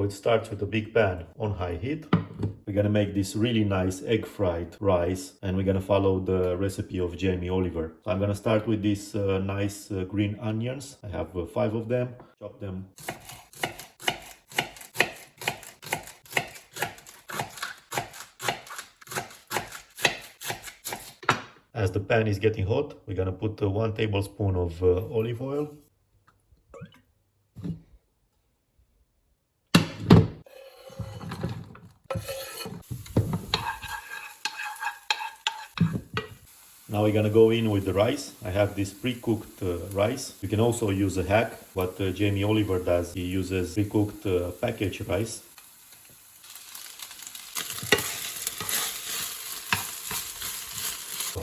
So it starts with a big pan on high heat. We're gonna make this really nice egg fried rice, and we're gonna follow the recipe of Jamie Oliver. So I'm gonna start with these nice green onions. I have 5 of them. Chop them. As the pan is getting hot, we're gonna put 1 tablespoon of olive oil. Now we're gonna go in with the rice. I have this pre-cooked rice. You can also use a hack. What Jamie Oliver does, he uses pre-cooked packaged rice.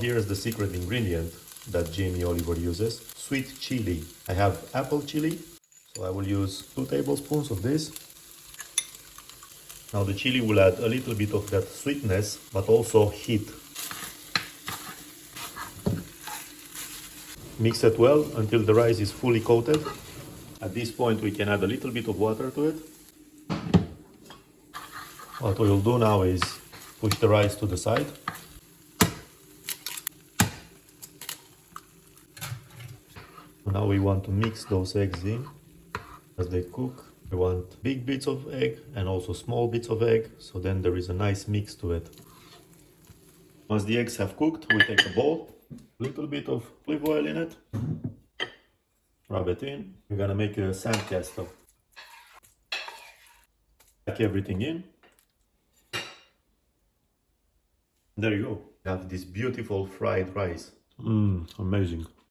Here's the secret ingredient that Jamie Oliver uses. Sweet chili. I have apple chili, so I will use 2 tablespoons of this. Now the chili will add a little bit of that sweetness, but also heat. Mix it well until the rice is fully coated. At this point we can add a little bit of water to it. What we will do now is push the rice to the side. Now we want to mix those eggs in as they cook. We want big bits of egg and also small bits of egg, so then there is a nice mix to it. Once the eggs have cooked, we take a bowl, a little bit of olive oil in it, rub it in. We're gonna make a sandcastle. Pack everything in. There you go. You have this beautiful fried rice. Amazing.